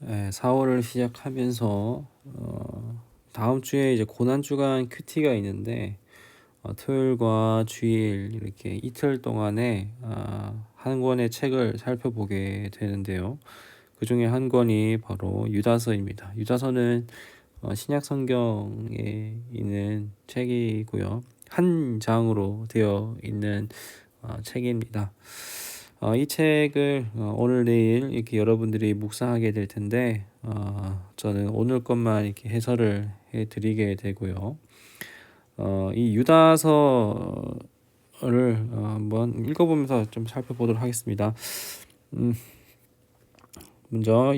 4월을 시작하면서 다음 주에 이제 고난주간 큐티가 있는데 토요일과 주일 이렇게 이틀 동안에 한 권의 책을 살펴보게 되는데요. 그 중에 한 권이 바로 유다서입니다. 유다서는 신약 성경에 있는 책이고요. 한 장으로 되어 있는 책입니다. 이 책을 오늘 내일 이렇게 여러분들이 묵상하게 될 텐데 저는 오늘 것만 이렇게 해설을 해드리게 되고요. 이 유다서를 한번 읽어보면서 좀 살펴보도록 하겠습니다. 먼저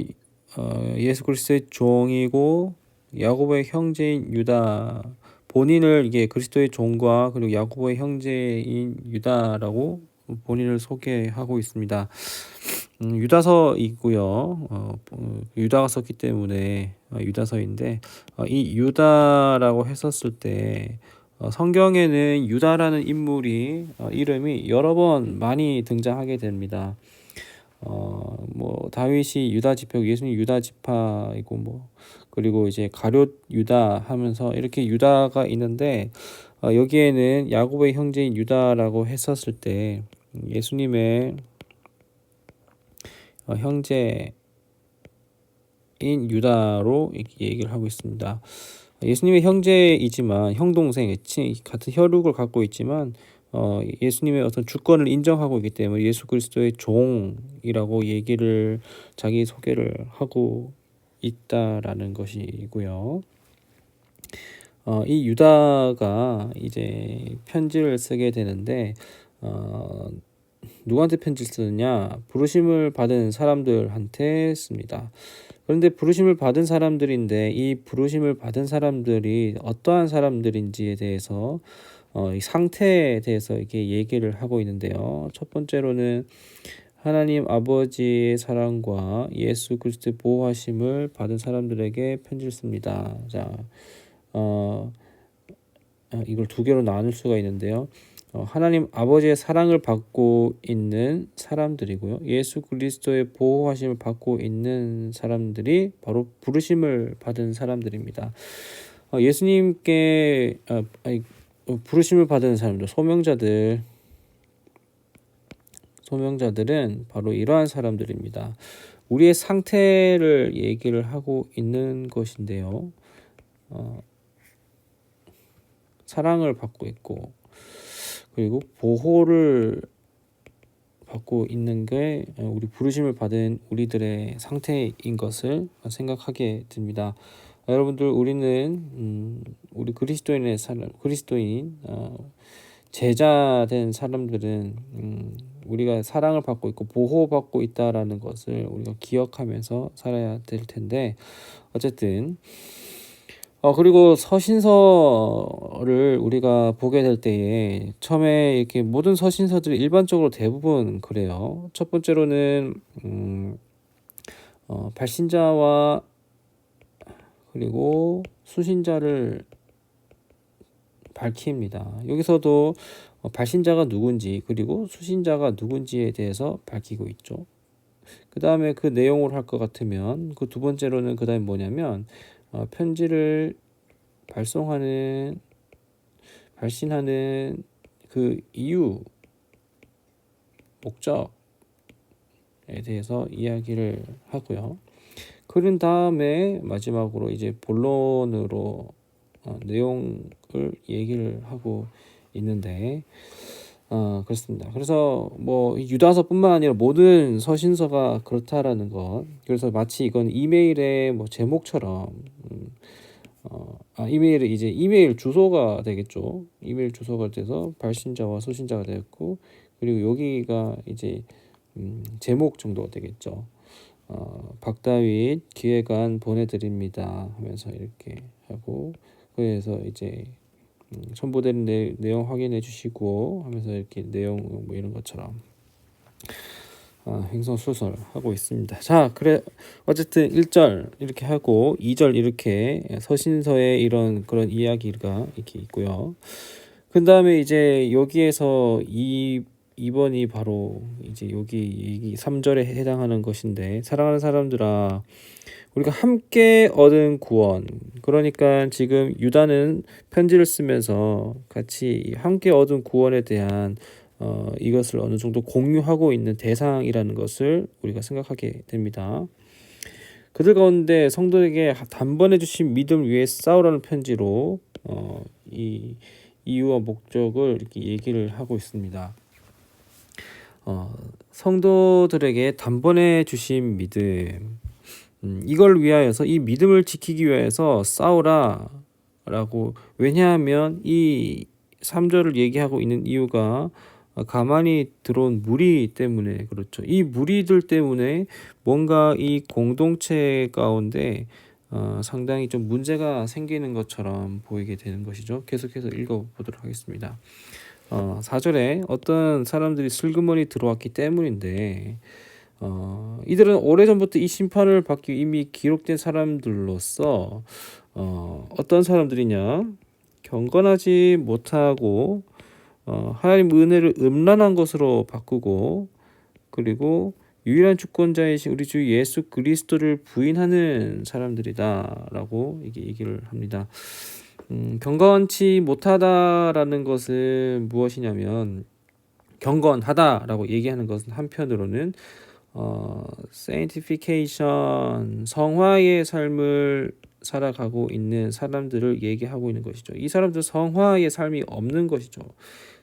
예수 그리스도의 종이고 야고보의 형제인 유다, 본인을 이게 그리스도의 종과 그리고 야고보의 형제인 유다라고 본인을 소개하고 있습니다. 유다서이고요. 유다가 썼기 때문에 유다서인데 이 유다라고 했었을 때 성경에는 유다라는 인물이 이름이 여러 번 많이 등장하게 됩니다. 뭐 다윗이 유다 지파고 예수님 유다 지파이고 뭐 그리고 이제 가룟 유다 하면서 이렇게 유다가 있는데 여기에는 야고보의 형제인 유다라고 했었을 때 예수님의 형제인 유다로 얘기를 하고 있습니다. 예수님의 형제이지만 형동생 같은 혈육을 갖고 있지만 예수님의 어떤 주권을 인정하고 있기 때문에 예수 그리스도의 종이라고 얘기를 자기 소개를 하고 있다라는 것이고요. 이 유다가 이제 편지를 쓰게 되는데 누구한테 편지를 쓰느냐? 부르심을 받은 사람들한테 씁니다. 그런데 부르심을 받은 사람들인데 이 부르심을 받은 사람들이 어떠한 사람들인지에 대해서 이 상태에 대해서 이렇게 얘기를 하고 있는데요. 첫 번째로는 하나님 아버지의 사랑과 예수 그리스도의 보호하심을 받은 사람들에게 편지를 씁니다. 자, 이걸 두 개로 나눌 수가 있는데요. 하나님 아버지의 사랑을 받고 있는 사람들이고요. 예수 그리스도의 보호하심을 받고 있는 사람들이 바로 부르심을 받은 사람들입니다. 예수님께 부르심을 받은 사람들, 소명자들은 바로 이러한 사람들입니다. 우리의 상태를 얘기를 하고 있는 것인데요. 사랑을 받고 있고 그리고 보호를 받고 있는 게 우리 부르심을 받은 우리들의 상태인 것을 생각하게 됩니다. 여러분들 우리는 우리 그리스도인 제자된 사람들은 우리가 사랑을 받고 있고 보호받고 있다라는 것을 우리가 기억하면서 살아야 될 텐데 어쨌든 그리고 서신서를 우리가 보게 될 때에 처음에 이렇게 모든 서신서들이 일반적으로 대부분 그래요. 첫 번째로는 발신자와 그리고 수신자를 밝힙니다. 여기서도 발신자가 누군지 그리고 수신자가 누군지에 대해서 밝히고 있죠. 그 다음에 그 내용을 할 것 같으면 그 두 번째로는 그 다음에 뭐냐면 편지를 발신하는 그 이유, 목적에 대해서 이야기를 하고요. 그런 다음에 마지막으로 이제 본론으로 내용을 얘기를 하고 있는데 그렇습니다. 그래서 뭐 유다서뿐만 아니라 모든 서신서가 그렇다라는 것. 그래서 마치 이건 이메일의 뭐 제목처럼 이메일은 이제 이메일 주소가 되겠죠. 이메일 주소가 돼서 발신자와 수신자가 되었고 그리고 여기가 이제 제목 정도가 되겠죠. 박다윗 기획안 보내드립니다 하면서 이렇게 하고 그래서 이제 첨부된 내용 확인해 주시고 하면서 이렇게 내용 뭐 이런 것처럼 횡설수설 하고 있습니다. 자, 그래 어쨌든 1절 이렇게 하고 2절 이렇게 서신서에 이런 그런 이야기가 이렇게 있고요. 그 다음에 이제 여기에서 이 2번이 바로 이제 여기 3절에 해당하는 것인데, 사랑하는 사람들아, 우리가 함께 얻은 구원, 그러니까 지금 유다는 편지를 쓰면서 같이 함께 얻은 구원에 대한 이것을 어느 정도 공유하고 있는 대상이라는 것을 우리가 생각하게 됩니다. 그들 가운데 성도에게 단번에 주신 믿음 위에 싸우라는 편지로 이 이유와 목적을 이렇게 얘기를 하고 있습니다. 성도들에게 단번에 주신 믿음, 이걸 위하여서, 이 믿음을 지키기 위해서 싸우라 라고. 왜냐하면 이 3절을 얘기하고 있는 이유가 가만히 들어온 무리 때문에 그렇죠. 이 무리들 때문에 뭔가 이 공동체 가운데 상당히 좀 문제가 생기는 것처럼 보이게 되는 것이죠. 계속해서 읽어보도록 하겠습니다. 4절에 어떤 사람들이 슬그머니 들어왔기 때문인데, 이들은 오래전부터 이 심판을 받기 이미 기록된 사람들로서 어떤 사람들이냐, 경건하지 못하고 하나님 은혜를 음란한 것으로 바꾸고, 그리고 유일한 주권자이신 우리 주 예수 그리스도를 부인하는 사람들이다라고 이게 얘기를 합니다. 경건치 못하다라는 것은 무엇이냐면, 경건하다라고 얘기하는 것은 한편으로는 sanctification, 성화의 삶을 살아가고 있는 사람들을 얘기하고 있는 것이죠. 이 사람들은 성화의 삶이 없는 것이죠.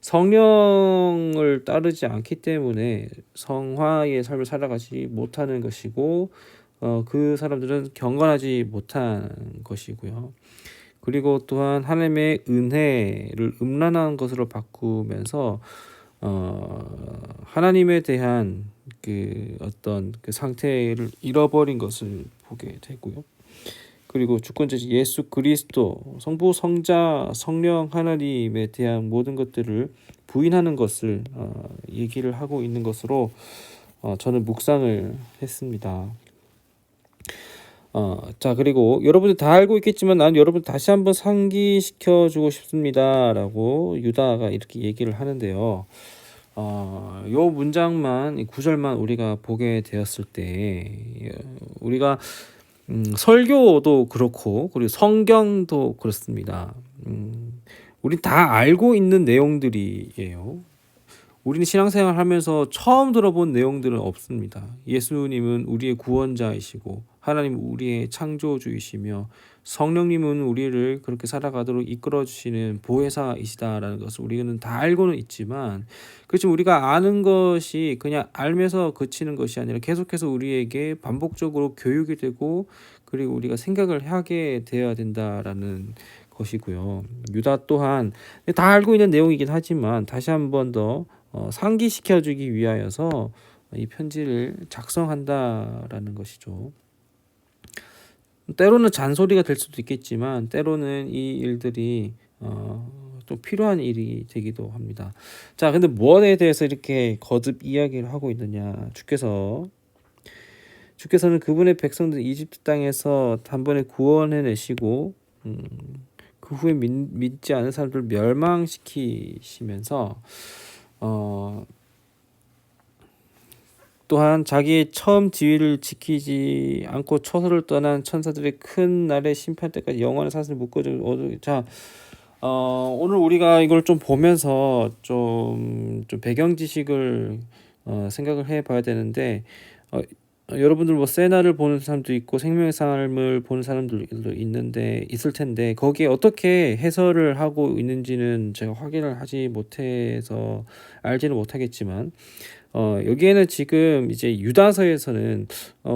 성령을 따르지 않기 때문에 성화의 삶을 살아가지 못하는 것이고, 그 사람들은 경건하지 못한 것이고요. 그리고 또한 하나님의 은혜를 음란한 것으로 바꾸면서 하나님에 대한 그 어떤 그 상태를 잃어버린 것을 보게 되고요. 그리고 주권자신 예수 그리스도, 성부, 성자, 성령 하나님에 대한 모든 것들을 부인하는 것을 얘기를 하고 있는 것으로 저는 묵상을 했습니다. 자, 그리고 여러분들 다 알고 있겠지만 난 여러분 다시 한번 상기시켜 주고 싶습니다 라고 유다가 이렇게 얘기를 하는데요. 요 문장만, 이 구절만 우리가 보게 되었을 때, 우리가 설교도 그렇고, 그리고 성경도 그렇습니다. 우린 다 알고 있는 내용들이에요. 우리는 신앙생활 하면서 처음 들어본 내용들은 없습니다. 예수님은 우리의 구원자이시고, 하나님은 우리의 창조주이시며, 성령님은 우리를 그렇게 살아가도록 이끌어주시는 보혜사이시다라는 것을 우리는 다 알고는 있지만, 그렇지만 우리가 아는 것이 그냥 알면서 그치는 것이 아니라 계속해서 우리에게 반복적으로 교육이 되고, 그리고 우리가 생각을 하게 되어야 된다라는 것이고요. 유다 또한 다 알고 있는 내용이긴 하지만 다시 한 번 더 상기시켜주기 위하여서 이 편지를 작성한다라는 것이죠. 때로는 잔소리가 될 수도 있겠지만 때로는 이 일들이 좀 필요한 일이 되기도 합니다. 자, 근데 무엇에 대해서 이렇게 거듭 이야기를 하고 있느냐? 주께서는 그분의 백성들 이집트 땅에서 단번에 구원해내시고, 그 후에 믿지 않은 사람들을 멸망시키시면서 또한 자기의 처음 지위를 지키지 않고 초소를 떠난 천사들의 큰 날의 심판 때까지 영원한 사슬을 묶어주고. 자, 오늘 우리가 이걸 좀 보면서 좀 배경 지식을 생각을 해봐야 되는데, 여러분들 뭐 세나를 보는 사람도 있고 생명의 삶을 보는 사람들도 있을 텐데, 거기에 어떻게 해설을 하고 있는지는 제가 확인을 하지 못해서 알지는 못하겠지만, 여기에는 지금 이제 유다서에서는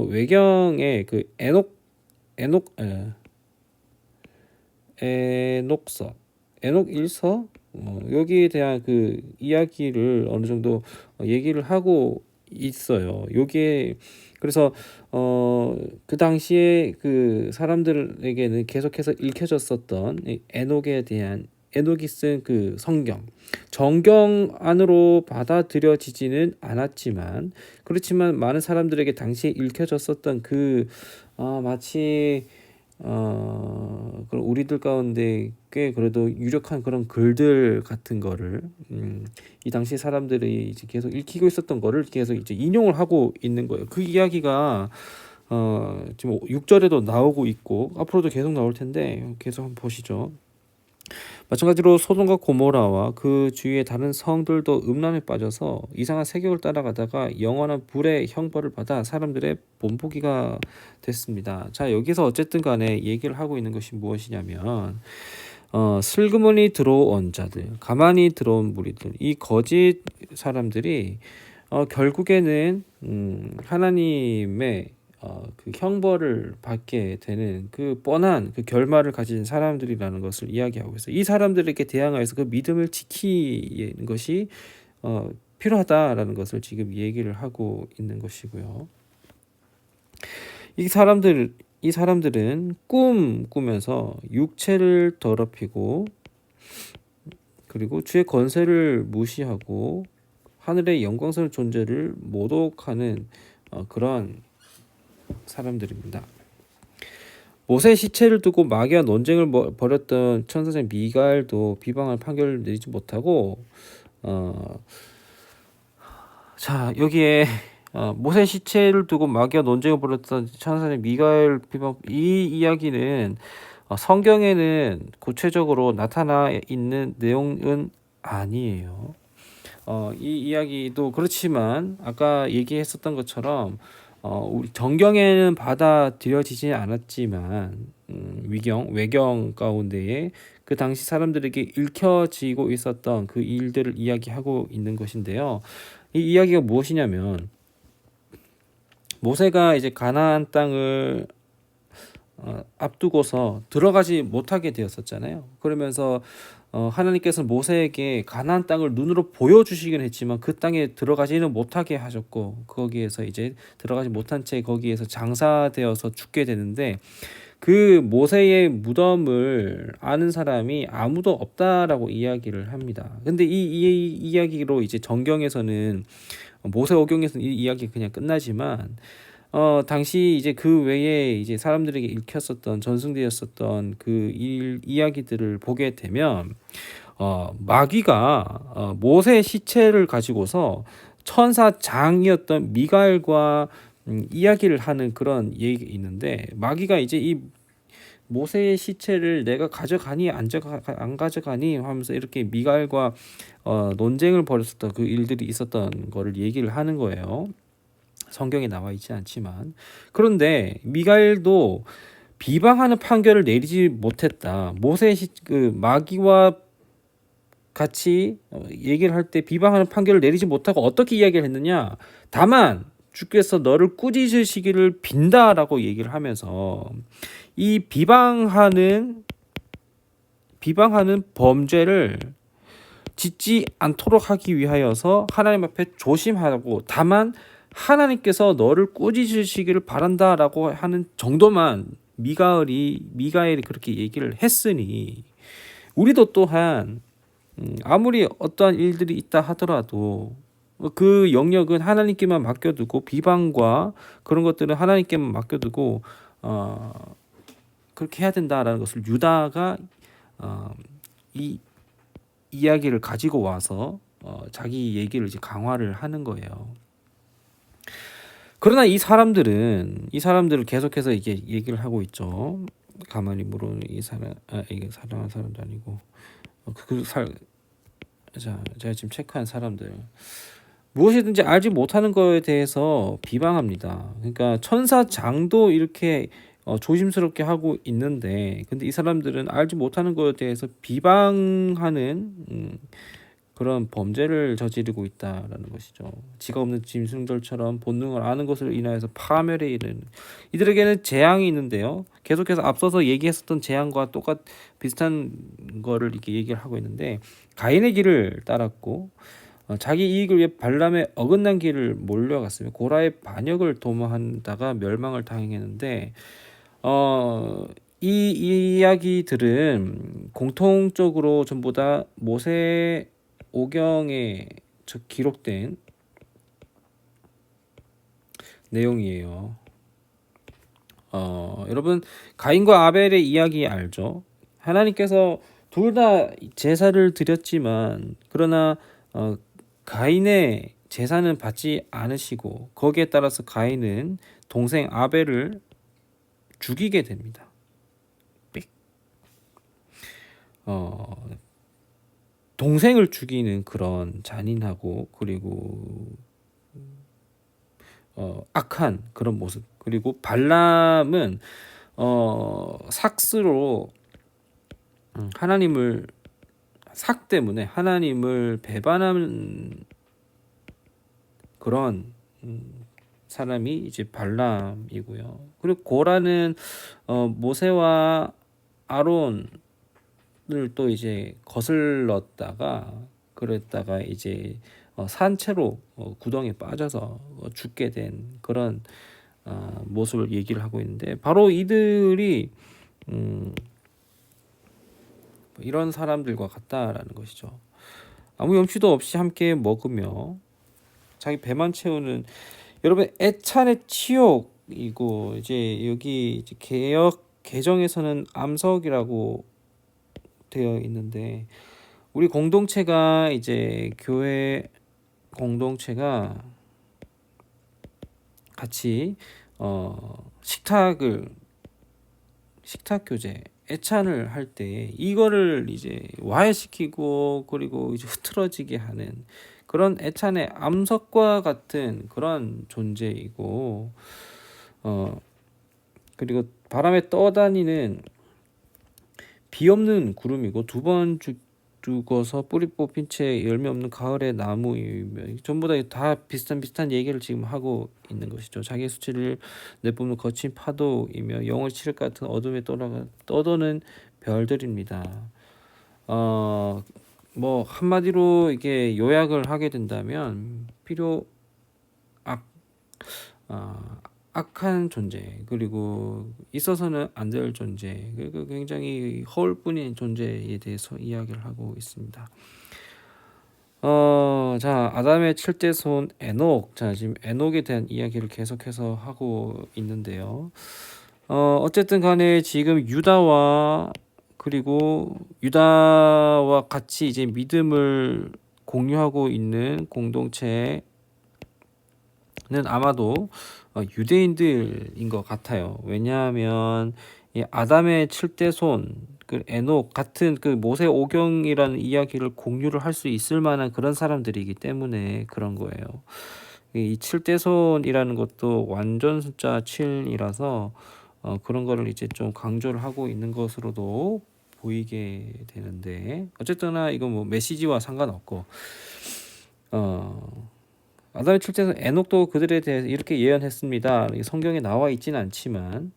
외경에 그 에녹 일서 여기에 대한 그 이야기를 어느 정도 얘기를 하고 있어요. 여기에 그래서 그 당시에 그 사람들에게는 계속해서 읽혀졌었던 에녹에 대한, 에녹이 쓴 그 성경, 정경 안으로 받아들여지지는 않았지만, 그렇지만 많은 사람들에게 당시에 읽혀졌었던 그 마치 그런 우리들 가운데 꽤 그래도 유력한 그런 글들 같은 거를 이 당시 사람들이 이제 계속 읽히고 있었던 거를 계속 이제 인용을 하고 있는 거예요. 그 이야기가 지금 6절에도 나오고 있고 앞으로도 계속 나올 텐데 계속 한번 보시죠. 마찬가지로 소돔과 고모라와 그 주위의 다른 성들도 음란에 빠져서 이상한 세력을 따라가다가 영원한 불의 형벌을 받아 사람들의 본보기가 됐습니다. 자, 여기서 어쨌든 간에 얘기를 하고 있는 것이 무엇이냐면 슬그머니 들어온 자들, 가만히 들어온 무리들, 이 거짓 사람들이 결국에는 하나님의 그 형벌을 받게 되는 그 뻔한 그 결말을 가진 사람들이라는 것을 이야기하고 있어요. 이 사람들에게 대항하여서 그 믿음을 지키는 것이 필요하다라는 것을 지금 얘기를 하고 있는 것이고요. 이 사람들은 꾸면서 육체를 더럽히고 그리고 주의 권세를 무시하고 하늘의 영광스러운 존재를 모독하는 그런 사람들입니다. 모세의 시체를 두고 마귀와 논쟁을 벌였던 천사장 미가엘도 비방할 판결을 내리지 못하고 자, 여기에 모세 시체를 두고 마귀와 논쟁을 벌였던 천사장 미가엘 비방, 이 이야기는 성경에는 구체적으로 나타나 있는 내용은 아니에요. 이 이야기도 그렇지만 아까 얘기했었던 것처럼 우리 정경에는 받아들여지지 않았지만 외경 가운데에 그 당시 사람들에게 읽혀지고 있었던 그 일들을 이야기하고 있는 것인데요. 이 이야기가 무엇이냐면 모세가 이제 가나안 땅을 앞두고서 들어가지 못하게 되었었잖아요. 그러면서 하나님께서 모세에게 가나안 땅을 눈으로 보여주시긴 했지만 그 땅에 들어가지는 못하게 하셨고 거기에서 이제 들어가지 못한 채 거기에서 장사되어서 죽게 되는데 그 모세의 무덤을 아는 사람이 아무도 없다라고 이야기를 합니다. 근데 이 이야기로 이제 정경에서는 모세오경에서는 이 이야기가 그냥 끝나지만 당시 이제 그 외에 이제 사람들에게 읽혔었던 전승되었었던 그 이야기들을 보게 되면 마귀가 모세의 시체를 가지고서 천사장이었던 미가엘과 이야기를 하는 그런 얘기가 있는데 마귀가 이제 이 모세의 시체를 내가 가져가니 안 가져가니 하면서 이렇게 미가엘과 논쟁을 벌였었던 그 일들이 있었던 거를 얘기를 하는 거예요. 성경에 나와 있지 않지만 그런데 미가엘도 비방하는 판결을 내리지 못했다. 모세의 그 마귀와 같이 얘기를 할 때 비방하는 판결을 내리지 못하고 어떻게 이야기를 했느냐? 다만 주께서 너를 꾸짖으시기를 빈다라고 얘기를 하면서 이 비방하는 범죄를 짓지 않도록 하기 위하여서 하나님 앞에 조심하고 다만 하나님께서 너를 꾸짖으시기를 바란다라고 하는 정도만 미가엘이 그렇게 얘기를 했으니 우리도 또한 아무리 어떠한 일들이 있다 하더라도 그 영역은 하나님께만 맡겨두고 비방과 그런 것들은 하나님께만 맡겨두고 그렇게 해야 된다라는 것을 유다가 이 이야기를 가지고 와서 자기 얘기를 이제 강화를 하는 거예요. 그러나 이 사람들을 계속해서 이게 얘기를 하고 있죠. 가만히 물어는 이게 사랑하는 사람도 아니고 자, 제가 지금 체크한 사람들 무엇이든지 알지 못하는 거에 대해서 비방합니다. 그러니까 천사장도 이렇게 조심스럽게 하고 있는데 근데 이 사람들은 알지 못하는 거에 대해서 비방하는 그런 범죄를 저지르고 있다라는 것이죠. 지가 없는 짐승들처럼 본능을 아는 것을 인하여서 파멸에 이르는 이들에게는 재앙이 있는데요. 계속해서 앞서서 얘기했었던 재앙과 비슷한 거를 이렇게 얘기를 하고 있는데 가인의 길을 따랐고 자기 이익을 위해 발람의 어긋난 길을 몰려갔으며 고라의 반역을 도모한다가 멸망을 당했는데 이 이야기들은 공통적으로 전부 다 모세 오경에 기록된 내용이에요. 여러분 가인과 아벨의 이야기 알죠? 하나님께서 둘 다 제사를 드렸지만 그러나 가인의 제사는 받지 않으시고 거기에 따라서 가인은 동생 아벨을 죽이게 됩니다. 동생을 죽이는 그런 잔인하고 그리고 악한 그런 모습. 그리고 발람은 삭스로 하나님을 삭 때문에 하나님을 배반하는 그런 사람이 이제 발람이고요. 그리고 고라는 모세와 아론을 또 이제 거슬렀다가 그랬다가 이제 산채로 구덩이에 빠져서 죽게 된 그런 모습을 얘기를 하고 있는데 바로 이들이 이런 사람들과 같다라는 것이죠. 아무 염치도 없이 함께 먹으며 자기 배만 채우는 여러분 애찬의 치욕이고 이제 여기 이제 개역 개정에서는 암석이라고 되어 있는데 우리 공동체가 이제 교회 공동체가 같이 식탁 교제 애찬을 할 때 이거를 이제 와해시키고 그리고 이제 흐트러지게 하는 그런 애찬의 암석과 같은 그런 존재이고 그리고 바람에 떠다니는 비 없는 구름이고 두 번 죽어서 뿌리 뽑힌 채 열매 없는 가을의 나무이며 전부 다 비슷한 얘기를 지금 하고 있는 것이죠. 자기 수치를 내뿜는 거친 파도이며 영을 치를 것 같은 어둠에 떠도는 별들입니다. 뭐 한마디로 이게 요약을 하게 된다면 악한 존재 그리고 있어서는 안 될 존재 그리고 굉장히 허울뿐인 존재에 대해서 이야기를 하고 있습니다. 자 아담의 7대 손 에녹 자 지금 에녹에 대한 이야기를 계속해서 하고 있는데요. 어쨌든 간에 지금 유다와 같이 이제 믿음을 공유하고 있는 공동체는 아마도 유대인들인 것 같아요. 왜냐하면 이 아담의 7대 손, 그 에녹 같은 그 모세 오경이라는 이야기를 공유를 할 수 있을 만한 그런 사람들이기 때문에 그런 거예요. 이 7대 손이라는 것도 완전 숫자 7이라서 그런 거를 이제 좀 강조를 하고 있는 것으로도 보이게 되는데 어쨌거나 이건 뭐 메시지와 상관없고 아담의 출제에서 에녹도 그들에 대해서 이렇게 예언했습니다. 성경에 나와 있지는 않지만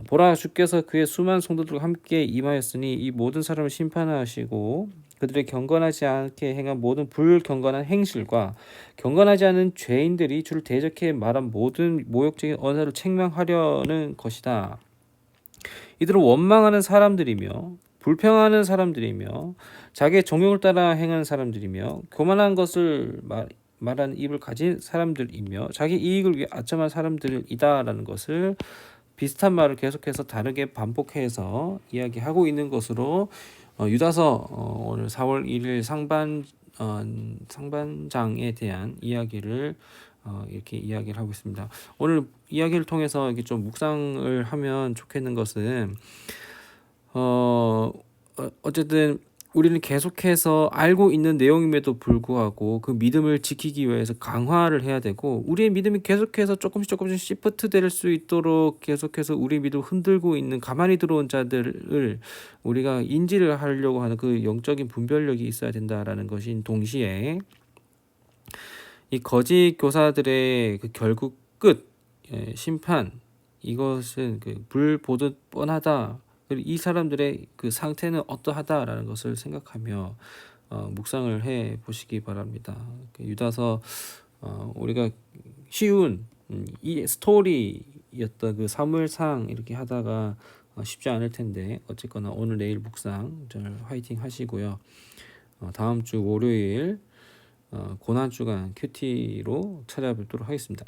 보라 주께서 그의 수많은 성도들과 함께 임하였으니 이 모든 사람을 심판하시고 그들의 경건하지 않게 행한 모든 불경건한 행실과 경건하지 않은 죄인들이 주를 대적해 말한 모든 모욕적인 언어를 책망하려는 것이다. 이들은 원망하는 사람들이며 불평하는 사람들이며 자기의 정욕을 따라 행하는 사람들이며 교만한 것을 말하는 입을 가진 사람들이며 자기 이익을 위해 아첨한 사람들이다라는 것을 비슷한 말을 계속해서 다르게 반복해서 이야기하고 있는 것으로 유다서 오늘 4월 1일 상반장에 대한 이야기를 이렇게 이야기를 하고 있습니다. 오늘 이야기를 통해서 이렇게 좀 묵상을 하면 좋겠는 것은 어쨌든 우리는 계속해서 알고 있는 내용임에도 불구하고 그 믿음을 지키기 위해서 강화를 해야 되고 우리의 믿음이 계속해서 조금씩 시프트 될 수 있도록 계속해서 우리의 믿음을 흔들고 있는 가만히 들어온 자들을 우리가 인지를 하려고 하는 그 영적인 분별력이 있어야 된다라는 것인 동시에 이 거짓 교사들의 그 결국 끝 심판 이것은 그 불 보듯 뻔하다. 그리고 이 사람들의 그 상태는 어떠하다라는 것을 생각하며 묵상을 해 보시기 바랍니다. 유다서 우리가 쉬운 이 스토리였던 그 사무엘상 이렇게 하다가 쉽지 않을 텐데 어쨌거나 오늘 내일 묵상 잘 화이팅 하시고요. 다음 주 월요일 고난주간 큐티로 찾아뵙도록 하겠습니다.